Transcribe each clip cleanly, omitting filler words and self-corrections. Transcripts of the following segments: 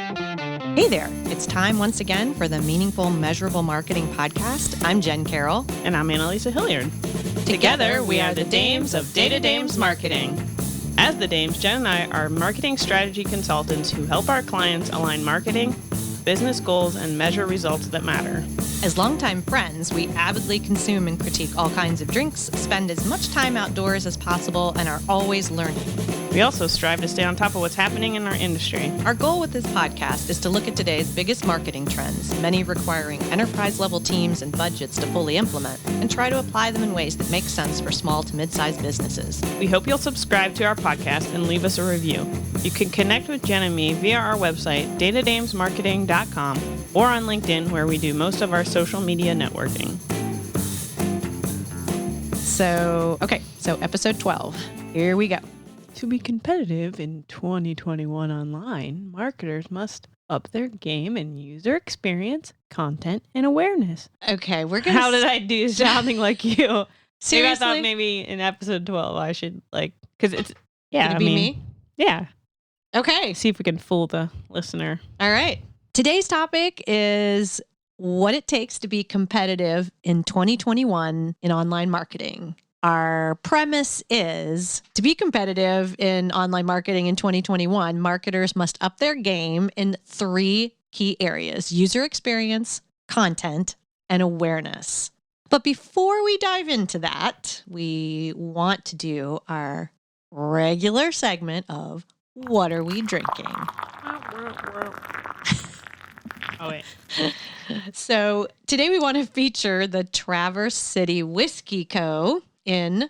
Hey there, it's time once again for the Meaningful, Measurable Marketing Podcast. I'm Jen Carroll. And I'm Annalisa Hilliard. Together, we are the Dames of Data Dames Marketing. As the Dames, Jen and I are marketing strategy consultants who help our clients align marketing, business goals, and measure results that matter. As longtime friends, we avidly consume and critique all kinds of drinks, spend as much time outdoors as possible, and are always learning. We also strive to stay on top of what's happening in our industry. Our goal with this podcast is to look at today's biggest marketing trends, many requiring enterprise-level teams and budgets to fully implement, and try to apply them in ways that make sense for small to mid-sized businesses. We hope you'll subscribe to our podcast and leave us a review. You can connect with Jen and me via our website, datadamesmarketing.com, or on LinkedIn, where we do most of our social media networking. So episode 12. Here we go. To be competitive in 2021 online, marketers must up their game in user experience, content, and awareness. Okay, we're gonna. How did I do sounding like you? Seriously? Maybe I thought maybe in episode 12 I should because it's Could it be me? Yeah. Okay. See if we can fool the listener. All right. Today's topic is what it takes to be competitive in 2021 in online marketing. Our premise is to be competitive in online marketing in 2021, marketers must up their game in 3 key areas: user experience, content, and awareness. But before we dive into that, we want to do our regular segment of What Are We Drinking? Oh, wait. So today we want to feature the Traverse City Whiskey Co. in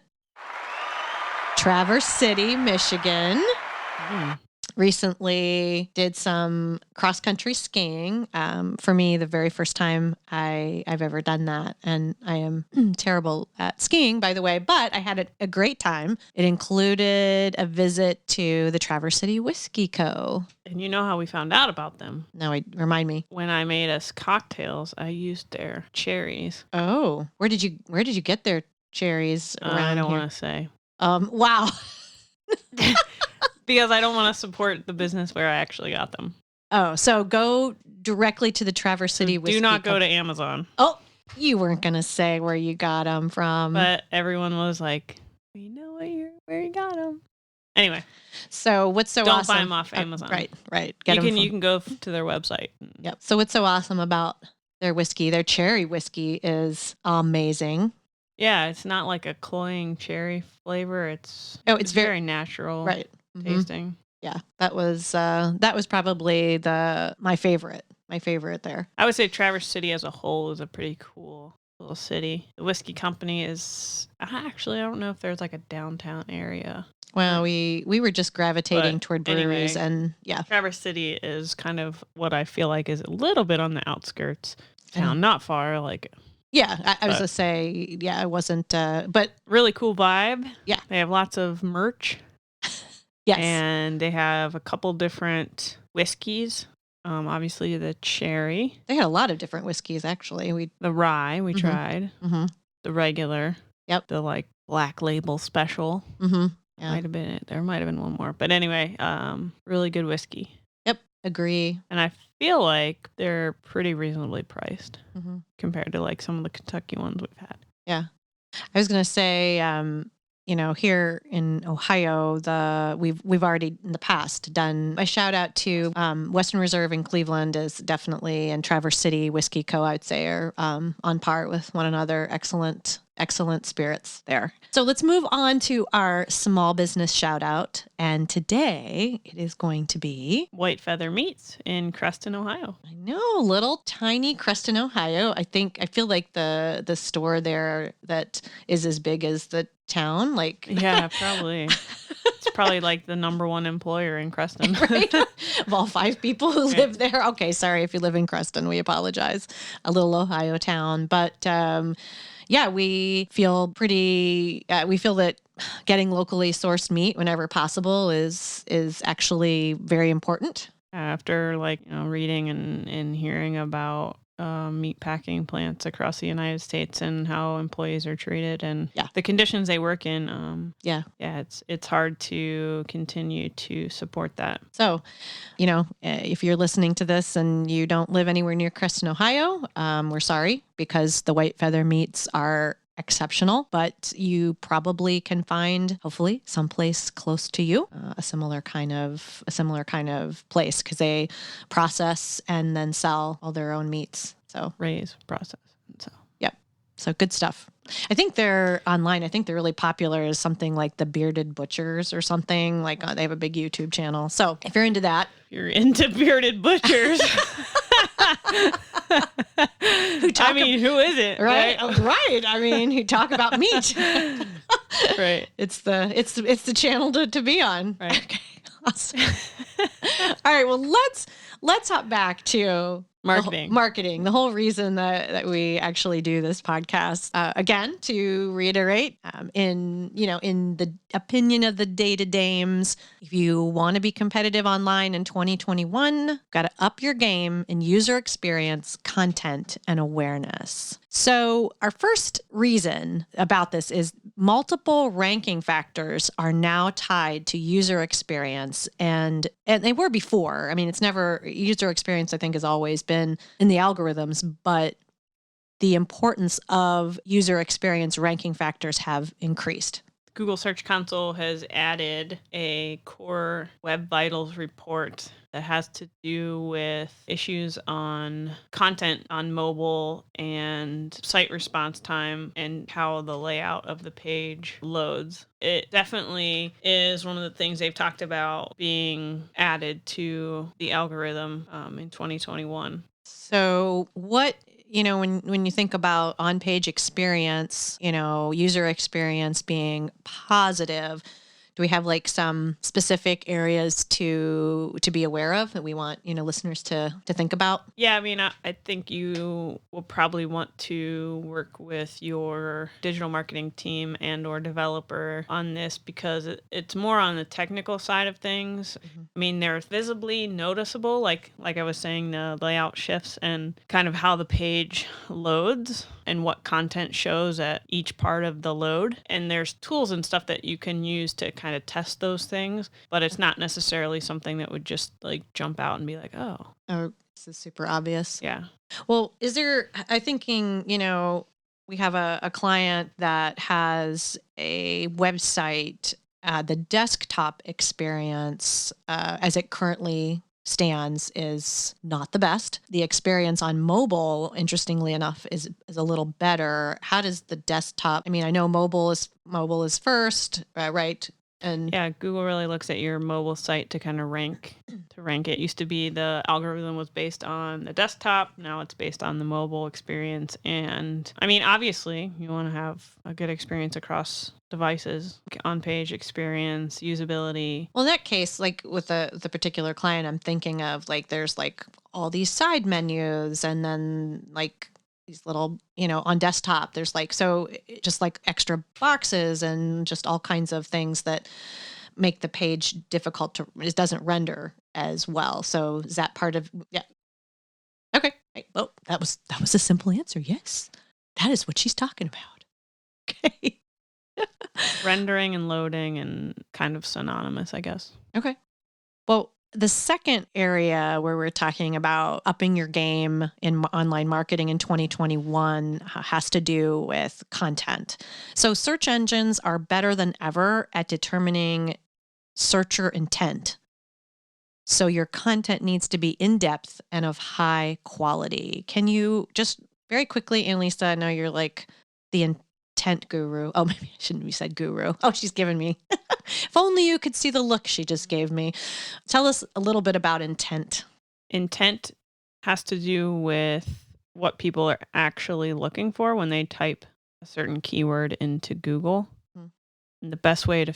Traverse City, Michigan. Recently did some cross-country skiing. For me, the very first time I've ever done that. And I am terrible at skiing, by the way, but I had a great time. It included a visit to the Traverse City Whiskey Co. And you know how we found out about them? Now, remind me. When I made us cocktails, I used their cherries. Oh, where did you get their cherries around I don't here? want to say. Wow. Because I don't want to support the business where I actually got them. Oh, so go directly to the Traverse City Whiskey. Do not go Co. to Amazon. Oh, you weren't going to say where you got them from. But everyone was like, we know where you got them. Anyway. So what's so don't awesome? buy them off Amazon. Right. You can go to their website. Yep. So what's so awesome about their whiskey? Their cherry whiskey is amazing. Yeah, it's not like a cloying cherry flavor. It's very natural. Right. Tasting. Yeah, that was probably my favorite there. I would say Traverse City as a whole is a pretty cool little city. The whiskey company is I don't know if there's like a downtown area. Well, we were just gravitating toward breweries, and yeah. Traverse City is kind of what I feel like is a little bit on the outskirts of town, not far. Like, yeah, I was gonna say, yeah, I wasn't, but really cool vibe. Yeah, they have lots of merch. Yes, and they have a couple different whiskeys. Obviously the cherry. They had a lot of different whiskeys actually. The rye we tried. Mm-hmm. The regular. Yep. The like black label special. Mm-hmm. Yeah. Might have been it. There might have been one more. But anyway, really good whiskey. Yep. Agree. And I feel like they're pretty reasonably priced compared to like some of the Kentucky ones we've had. Yeah. I was going to say, here in Ohio, we've already in the past done a shout out to Western Reserve in Cleveland is definitely, and Traverse City Whiskey Co. I'd say are on par with one another. Excellent spirits there. So let's move on to our small business shout out. And today it is going to be White Feather Meats in Creston, Ohio. I know, little tiny Creston, Ohio. I feel like the store there that is as big as the town. Like, yeah, probably. It's probably like the number one employer in Creston. Right? Of all 5 people who live there. Okay, sorry if you live in Creston, we apologize. A little Ohio town. But yeah, we feel that getting locally sourced meat whenever possible is actually very important. After reading and hearing about meat packing plants across the United States and how employees are treated and Yeah. the conditions they work in. Yeah. It's hard to continue to support that. So, if you're listening to this and you don't live anywhere near Creston, Ohio, we're sorry, because the white feather meats are exceptional, but you probably can find, hopefully, someplace close to you, a similar kind of place, because they process and then sell all their own meats. So raise, process, and sell. Yep. So good stuff. I think they're online. I think they're really popular as something like the Bearded Butchers or something. Like they have a big YouTube channel. So if you're into that, you're into Bearded Butchers. Who isn't? Right. Right. I mean, who talk about meat. Right. It's the channel to be on. Right. Okay. Awesome. All right. Well, let's hop back to marketing. The whole reason that we actually do this podcast, again, to reiterate, in the opinion of the Data Dames, if you want to be competitive online in 2021, got to up your game in user experience, content, and awareness. So our first reason about this is multiple ranking factors are now tied to user experience, and they were before. I mean, it's never user experience, I think, has always been in the algorithms, but the importance of user experience ranking factors have increased. Google Search Console has added a core Web Vitals report that has to do with issues on content on mobile and site response time and how the layout of the page loads. It definitely is one of the things they've talked about being added to the algorithm in 2021. So what, when you think about on-page experience, user experience being positive, do we have like some specific areas to be aware of that we want, listeners to think about? Yeah, I mean, I think you will probably want to work with your digital marketing team and or developer on this because it's more on the technical side of things. Mm-hmm. I mean, they're visibly noticeable, like I was saying, the layout shifts and kind of how the page loads and what content shows at each part of the load. And there's tools and stuff that you can use to kind of test those things, but it's not necessarily something that would just like jump out and be like, oh, this is super obvious. Yeah. Well, I'm thinking, we have a client that has a website, the desktop experience, as it currently stands, is not the best. The experience on mobile, interestingly enough, is a little better. How does the desktop? I mean, I know mobile is first, right? And yeah, Google really looks at your mobile site to kind of rank it. Used to be the algorithm was based on the desktop. Now it's based on the mobile experience. And I mean, obviously you want to have a good experience across devices, on-page experience, usability. Well, in that case, like with the particular client I'm thinking of, like there's like all these side menus and then like these little, on desktop, there's like, so just like extra boxes and just all kinds of things that make the page difficult it doesn't render as well. So is that part of, yeah. Okay. Well, that was a simple answer. Yes. That is what she's talking about. Okay. Rendering and loading and kind of synonymous, I guess. Okay. Well, the second area where we're talking about upping your game in online marketing in 2021 has to do with content. So search engines are better than ever at determining searcher intent. So your content needs to be in-depth and of high quality. Can you just very quickly, and Lisa, I know you're like the intent guru. Oh, maybe I shouldn't have said guru. Oh, she's giving me. If only you could see the look she just gave me. Tell us a little bit about intent. Intent has to do with what people are actually looking for when they type a certain keyword into Google. And the best way to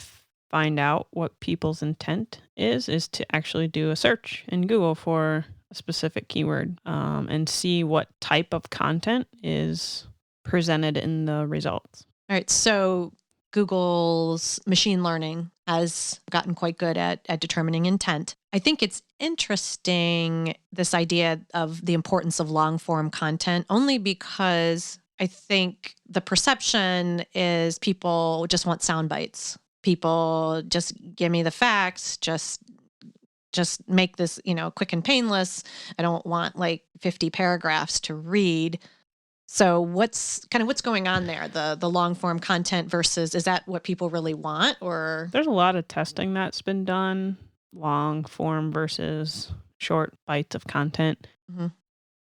find out what people's intent is to actually do a search in Google for a specific keyword and see what type of content is presented in the results. All right. So Google's machine learning has gotten quite good at determining intent. I think it's interesting, this idea of the importance of long form content, only because I think the perception is people just want sound bites. People just give me the facts, just make this, quick and painless. I don't want like 50 paragraphs to read. So what's going on there? The long form content versus, is that what people really want? Or there's a lot of testing that's been done, long form versus short bites of content. Mhm.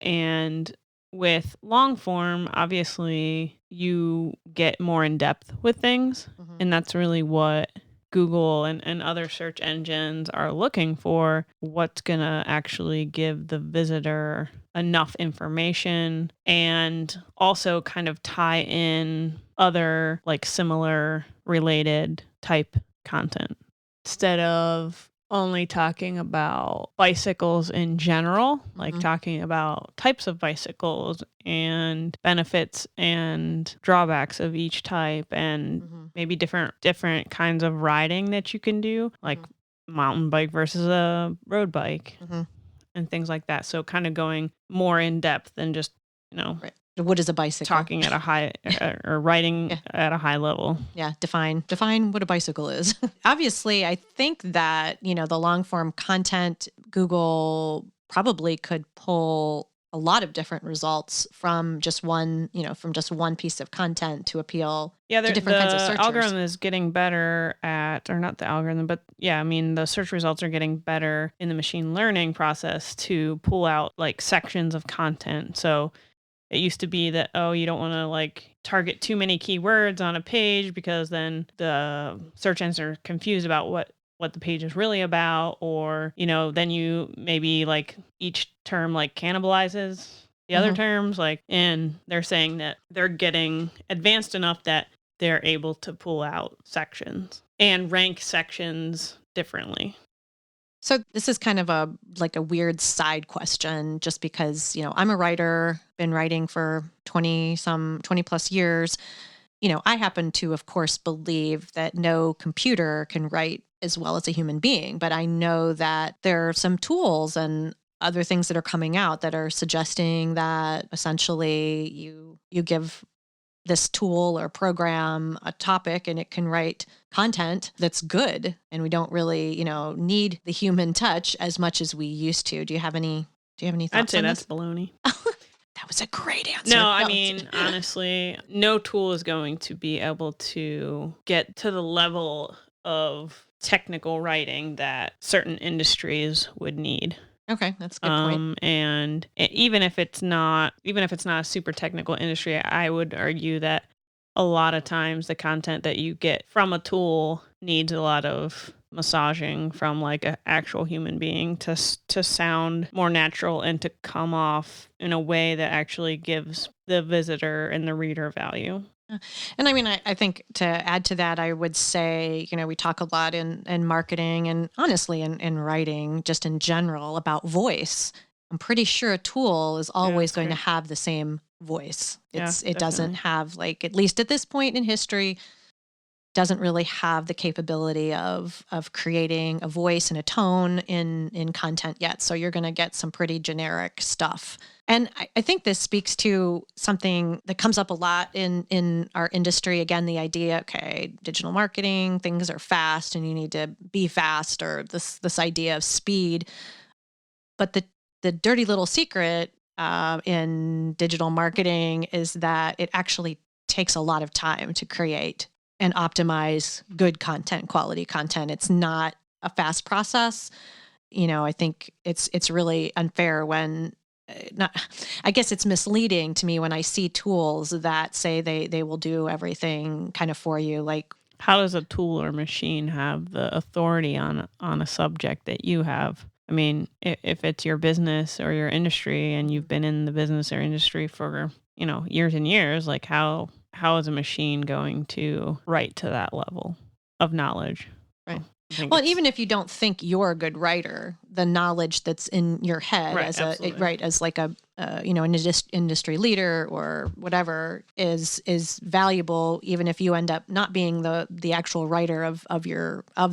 And with long form, obviously you get more in depth with things. Mhm. And that's really what Google and other search engines are looking for. What's going to actually give the visitor enough information and also kind of tie in other like similar related type content instead of only talking about bicycles in general, like talking about types of bicycles and benefits and drawbacks of each type and maybe different kinds of riding that you can do, like mountain bike versus a road bike and things like that. So kind of going more in depth than just, Right. What is a bicycle? Talking at a high or writing at a high level. Yeah. Define what a bicycle is. Obviously, I think that, the long form content, Google probably could pull a lot of different results from just one piece of content to appeal to different kinds of searchers. The algorithm is getting better at, or not the algorithm, but the search results are getting better in the machine learning process to pull out like sections of content. So it used to be that, you don't want to like target too many keywords on a page because then the search engines are confused about what the page is really about, or, then you maybe like each term like cannibalizes the other terms, like, and they're saying that they're getting advanced enough that they're able to pull out sections and rank sections differently. So this is kind of a weird side question, just because, I'm a writer, been writing for 20 plus years. I happen to, of course, believe that no computer can write as well as a human being, but I know that there are some tools and other things that are coming out that are suggesting that essentially you give this tool or program a topic and it can write content that's good, and we don't really need the human touch as much as we used to. Do you have any thoughts? I'd say on that's this? baloney. That was a great answer. No, I mean, honestly, no tool is going to be able to get to the level of technical writing that certain industries would need. Okay, that's a good point. And even if it's not a super technical industry, I would argue that a lot of times the content that you get from a tool needs a lot of massaging from like an actual human being to sound more natural and to come off in a way that actually gives the visitor and the reader value. And I mean, I think to add to that, I would say, we talk a lot in marketing and honestly in writing, just in general, about voice. I'm pretty sure a tool is always going to have the same voice. It doesn't have, like, at least at this point in history, doesn't really have the capability of creating a voice and a tone in content yet. So you're going to get some pretty generic stuff. And I think this speaks to something that comes up a lot in our industry. Again, the idea, okay, digital marketing, things are fast and you need to be fast, or this idea of speed. But the dirty little secret in digital marketing is that it actually takes a lot of time to create and optimize good content, quality content. It's not a fast process. I think it's really unfair when, I guess it's misleading to me when I see tools that say they will do everything kind of for you. Like, how does a tool or machine have the authority on a subject that you have? I mean, if it's your business or your industry and you've been in the business or industry for, years and years, like how is a machine going to write to that level of knowledge? Right. Well, even if you don't think you're a good writer, the knowledge that's in your head as like a an industry leader or whatever is valuable, even if you end up not being the actual writer of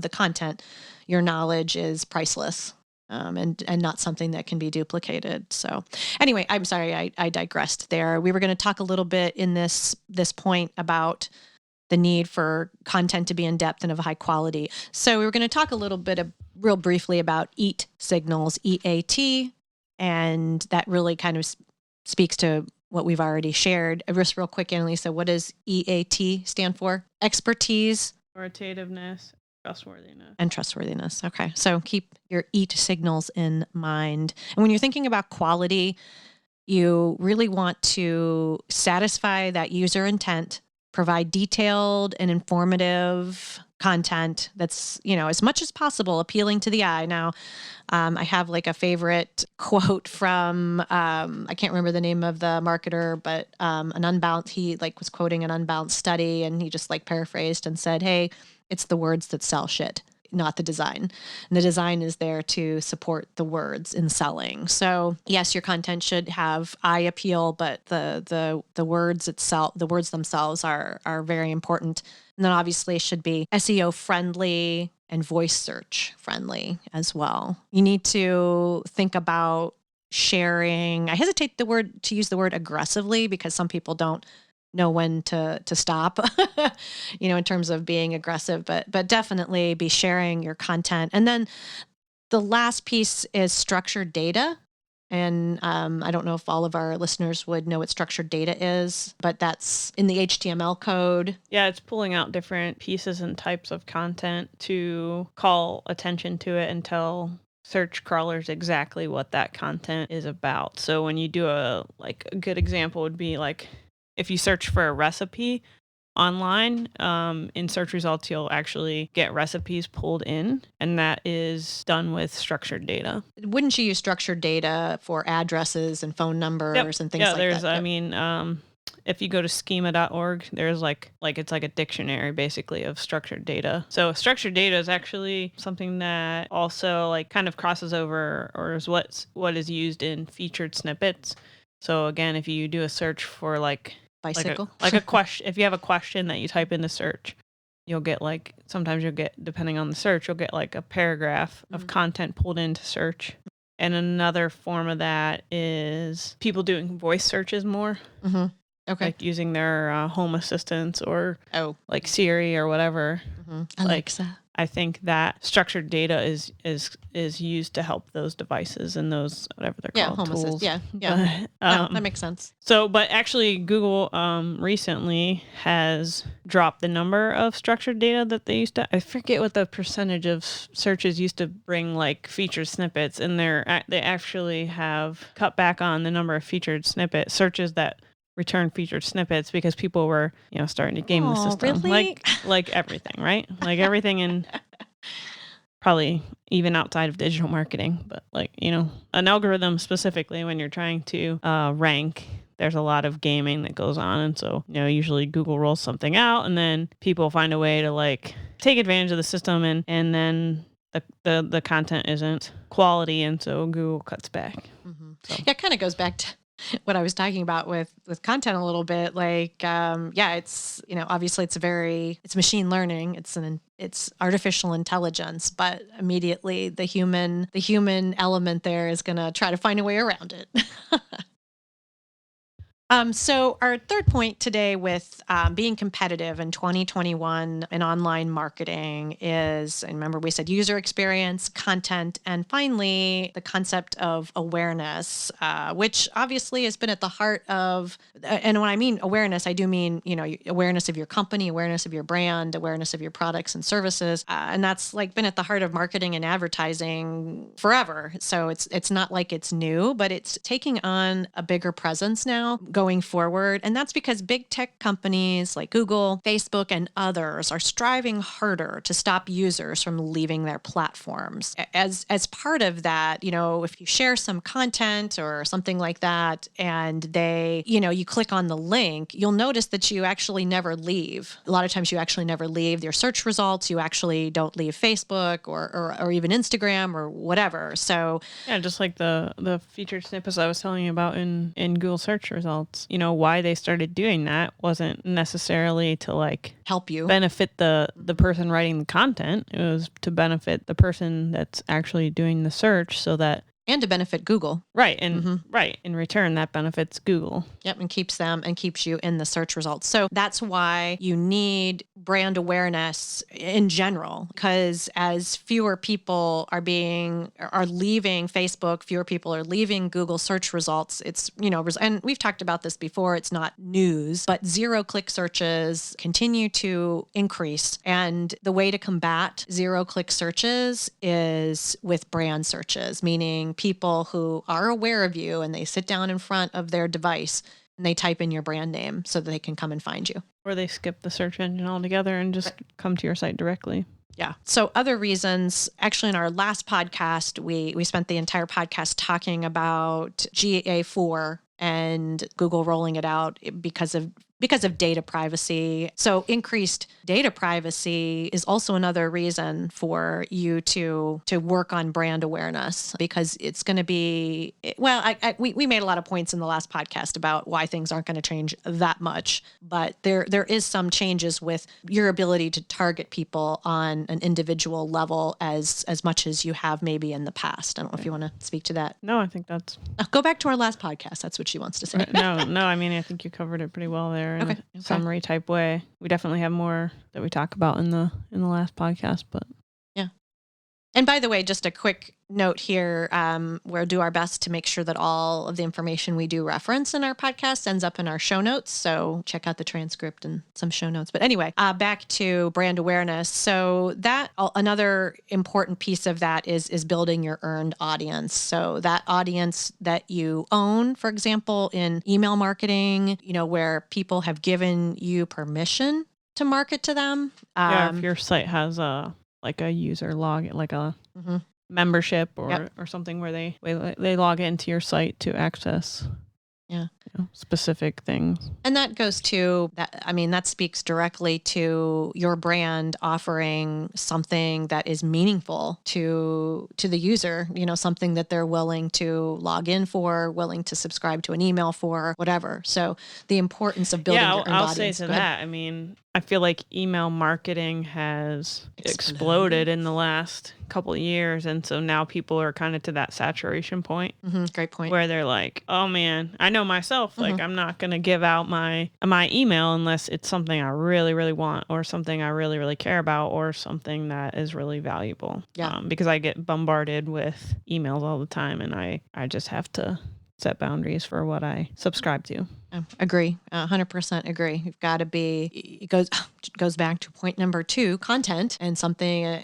the content. Your knowledge is priceless. And not something that can be duplicated. So anyway, I'm sorry, I digressed there. We were going to talk a little bit in this point about the need for content to be in depth and of high quality. So we were going to talk a little bit real briefly about EAT signals, EAT, and that really kind of speaks to what we've already shared. Just real quick, Annalisa, what does EAT stand for? Expertise, authoritativeness, trustworthiness. And trustworthiness. Okay. So keep your EAT signals in mind. And when you're thinking about quality, you really want to satisfy that user intent, provide detailed and informative content that's, as much as possible appealing to the eye. Now, I have like a favorite quote from, I can't remember the name of the marketer, but he was quoting an Unbound study, and he just paraphrased and said, hey, it's the words that sell shit, not the design. And the design is there to support the words in selling. So yes, your content should have eye appeal, but the words themselves are very important. And then obviously it should be SEO friendly and voice search friendly as well. You need to think about sharing. I hesitate to use the word aggressively, because some people don't know when to stop, in terms of being aggressive, but definitely be sharing your content. And then the last piece is structured data. And I don't know if all of our listeners would know what structured data is, but that's in the HTML code. Yeah, it's pulling out different pieces and types of content to call attention to it and tell search crawlers exactly what that content is about. So when you do a good example would be if you search for a recipe online, in search results, you'll actually get recipes pulled in, and that is done with structured data. Wouldn't you use structured data for addresses and phone numbers and things like that? Yeah, there's, if you go to schema.org, there's it's like a dictionary basically of structured data. So structured data is actually something that also kind of crosses over, or is what is used in featured snippets. So again, if you do a search for bicycle, a question, if you have a question that you type into search, you'll get sometimes you'll get, depending on the search, you'll get a paragraph of content pulled into search. And another form of that is people doing voice searches more. Mm-hmm. Okay. Using their home assistants or Siri or whatever. Mm-hmm. Alexa. I think that structured data is used to help those devices and those, whatever they're called, home tools. Yeah. That makes sense. So, but actually Google recently has dropped the number of structured data that they used to. I forget what the percentage of searches used to bring featured snippets, and they actually have cut back on the number of featured snippet searches that return featured snippets, because people were, starting to game the system. Really? Like everything, right? Like everything in probably even outside of digital marketing, but an algorithm specifically, when you're trying to rank, there's a lot of gaming that goes on. And so, usually Google rolls something out, and then people find a way to take advantage of the system, and then the content isn't quality. And so Google cuts back. Mm-hmm. So. Yeah, it kind of goes back to what I was talking about with content a little bit. It's, obviously it's machine learning. It's artificial intelligence, but immediately the human element there is going to try to find a way around it. So our third point today with being competitive in 2021 in online marketing is, and remember we said user experience, content, and finally the concept of awareness, which obviously has been at the heart of, and when I mean awareness, I do mean, awareness of your company, awareness of your brand, awareness of your products and services. And that's been at the heart of marketing and advertising forever. So it's not like it's new, but it's taking on a bigger presence now. going forward. And that's because big tech companies like Google, Facebook, and others are striving harder to stop users from leaving their platforms. As part of that, if you share some content or something like that, and you click on the link, you'll notice that you actually never leave. A lot of times you actually never leave their search results. You actually don't leave Facebook or even Instagram or whatever. So yeah, just like the featured snippets I was telling you about in Google search results, why they started doing that wasn't necessarily to help you benefit the person writing the content. It was to benefit the person that's actually doing the search and to benefit Google. Right. And right. In return, that benefits Google. Yep. And keeps you in the search results. So that's why you need brand awareness in general, because as fewer people are leaving Facebook, fewer people are leaving Google search results. It's, and we've talked about this before. It's not news, but 0-click searches continue to increase. And the way to combat 0-click searches is with brand searches, meaning people who are aware of you and they sit down in front of their device and they type in your brand name so that they can come and find you. Or they skip the search engine altogether and just come to your site directly. Yeah. So other reasons, actually in our last podcast, we spent the entire podcast talking about GA4 and Google rolling it out because of data privacy. So increased data privacy is also another reason for you to work on brand awareness, because it's going to be, we made a lot of points in the last podcast about why things aren't going to change that much, but there is some changes with your ability to target people on an individual level as much as you have maybe in the past. I don't know if you want to speak to that. No, I think that's... Go back to our last podcast. That's what she wants to say. No, I mean, I think you covered it pretty well there in a summary type way. We definitely have more that we talk about in the last podcast, but yeah. And by the way, just a quick note here, we'll do our best to make sure that all of the information we do reference in our podcast ends up in our show notes. So check out the transcript and some show notes. But anyway, back to brand awareness. So that another important piece of that is building your earned audience. So that audience that you own, for example, in email marketing, where people have given you permission to market to them. If your site has a user log, like a membership or something where they log into your site to access specific things. And that goes to that. I mean, that speaks directly to your brand offering something that is meaningful to the user, something that they're willing to log in for, willing to subscribe to an email for, whatever. So the importance of building your own I'll audience. say to that. I mean, I feel like email marketing has exploded in the last couple of years. And so now people are kind of to that saturation point. Great point. Where they're like, oh man, I know myself, like I'm not going to give out my email unless it's something I really, really want, or something I really, really care about, or something that is really valuable. Yeah. Because I get bombarded with emails all the time, and I just have to set boundaries for what I subscribe to. Agree. 100% agree. You've got to be, it goes back to point number 2, content, and something,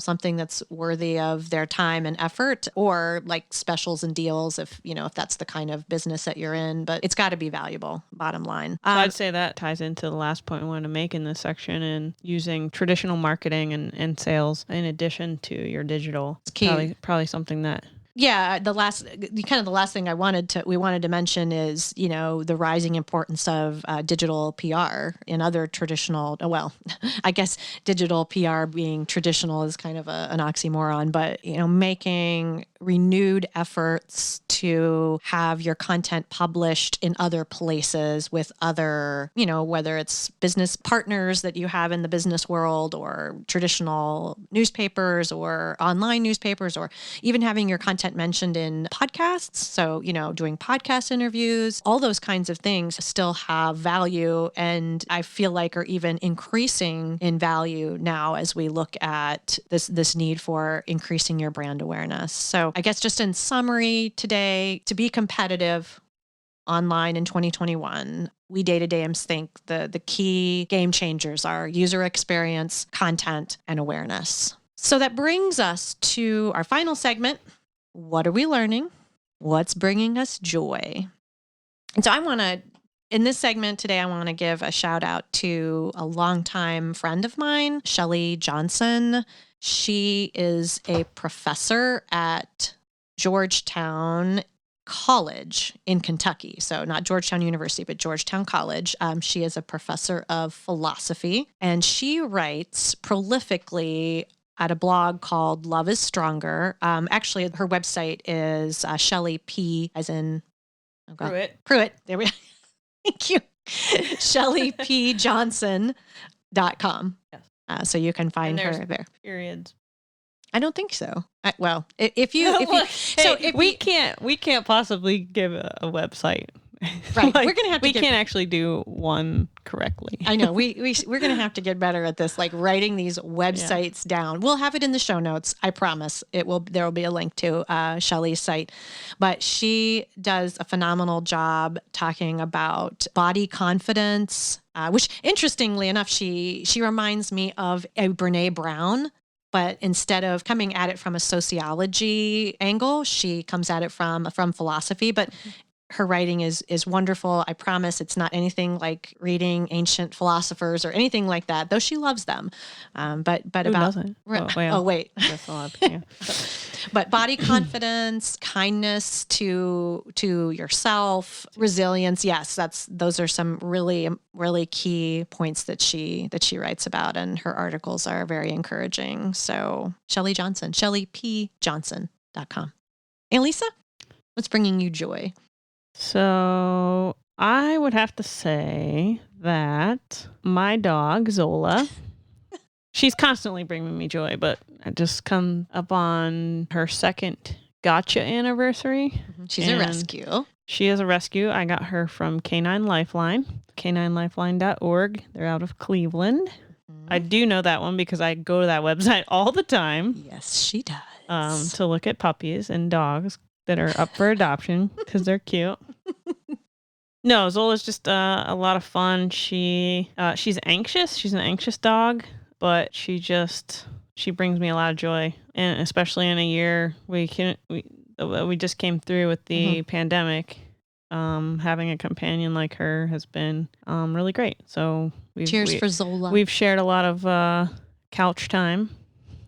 something that's worthy of their time and effort, or like specials and deals if that's the kind of business that you're in, but it's got to be valuable, bottom line. So I'd say that ties into the last point I wanted to make in this section, and using traditional marketing and sales in addition to your digital. It's key. Probably something that... Yeah, the last thing we wanted to mention is, the rising importance of digital PR in other traditional, I guess digital PR being traditional is kind of an oxymoron, but, making renewed efforts to have your content published in other places with other, whether it's business partners that you have in the business world, or traditional newspapers or online newspapers, or even having your content mentioned in podcasts. So, doing podcast interviews, all those kinds of things still have value, and I feel like are even increasing in value now as we look at this need for increasing your brand awareness. So I guess just in summary today, to be competitive online in 2021, we data-dames think the key game changers are user experience, content, and awareness. So that brings us to our final segment. What are we learning? What's bringing us joy? And so I want to In this segment today, I want to give a shout out to a longtime friend of mine, Shelly Johnson. She is a professor at Georgetown College in Kentucky. So not Georgetown University, but Georgetown College. She is a professor of philosophy, and she writes prolifically at a blog called Love is Stronger. Actually, her website is Shelly P, as in Pruitt. There we go. Thank you. ShellyPJohnson.com. Yes. So you can find her there. Periods. I don't think so. We can't possibly give a website. Right. Like, we're going to have to can't actually do one correctly. I know. We're going to have to get better at this, like writing these websites down. We'll have it in the show notes. I promise. There will be a link to Shelly's site. But she does a phenomenal job talking about body confidence, which interestingly enough, she reminds me of a Brene Brown. But instead of coming at it from a sociology angle, she comes at it from philosophy. But her writing is wonderful. I promise it's not anything like reading ancient philosophers or anything like that, though she loves them. But Who about doesn't? wait. That's a lot. Yeah. But body confidence, kindness to yourself, resilience. Yes, those are some really, really key points that she writes about, and her articles are very encouraging. So Shelly Johnson, ShellyPJohnson.com. And Lisa, what's bringing you joy? So I would have to say that my dog, Zola, she's constantly bringing me joy, but I just come up on her second gotcha anniversary. She's a rescue. She is a rescue. I got her from Canine Lifeline, caninelifeline.org. They're out of Cleveland. I do know that one because I go to that website all the time. Yes, she does. To look at puppies and dogs that are up for adoption because they're cute. No, Zola's just a lot of fun. She's anxious. She's an anxious dog, but she brings me a lot of joy, and especially in a year we just came through with the pandemic. Having a companion like her has been really great. So cheers for Zola. We've shared a lot of couch time,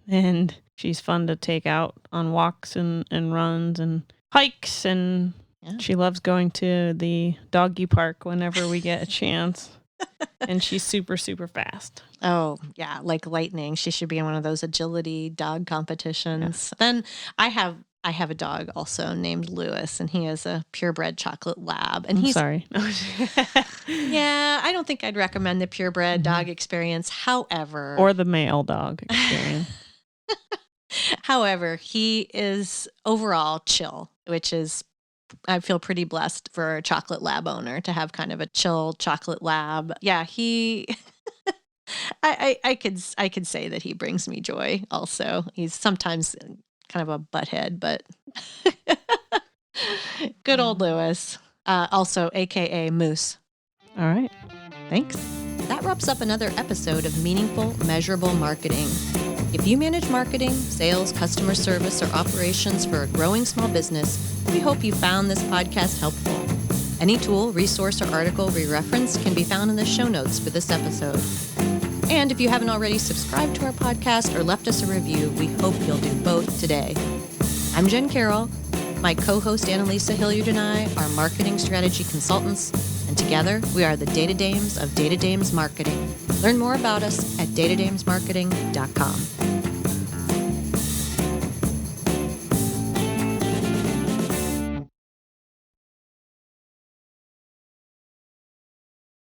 and she's fun to take out on walks and runs and hikes, and she loves going to the doggy park whenever we get a chance. And she's super, super fast. Oh, yeah, like lightning. She should be in one of those agility dog competitions. Yeah. Then I have a dog also named Lewis, and he is a purebred chocolate lab. And sorry. Yeah, I don't think I'd recommend the purebred dog experience. However, or the male dog experience. However, he is overall chill, which is, I feel pretty blessed for a chocolate lab owner to have kind of a chill chocolate lab. Yeah, I could say that he brings me joy also. He's sometimes kind of a butthead, but good old Lewis, also AKA Moose. All right. Thanks. That wraps up another episode of Meaningful, Measurable Marketing. If you manage marketing, sales, customer service, or operations for a growing small business, we hope you found this podcast helpful. Any tool, resource, or article we reference can be found in the show notes for this episode. And if you haven't already subscribed to our podcast or left us a review, we hope you'll do both today. I'm Jen Carroll. My co-host Annalisa Hilliard and I are marketing strategy consultants, and together we are the Data Dames of Data Dames Marketing. Learn more about us at datadamesmarketing.com.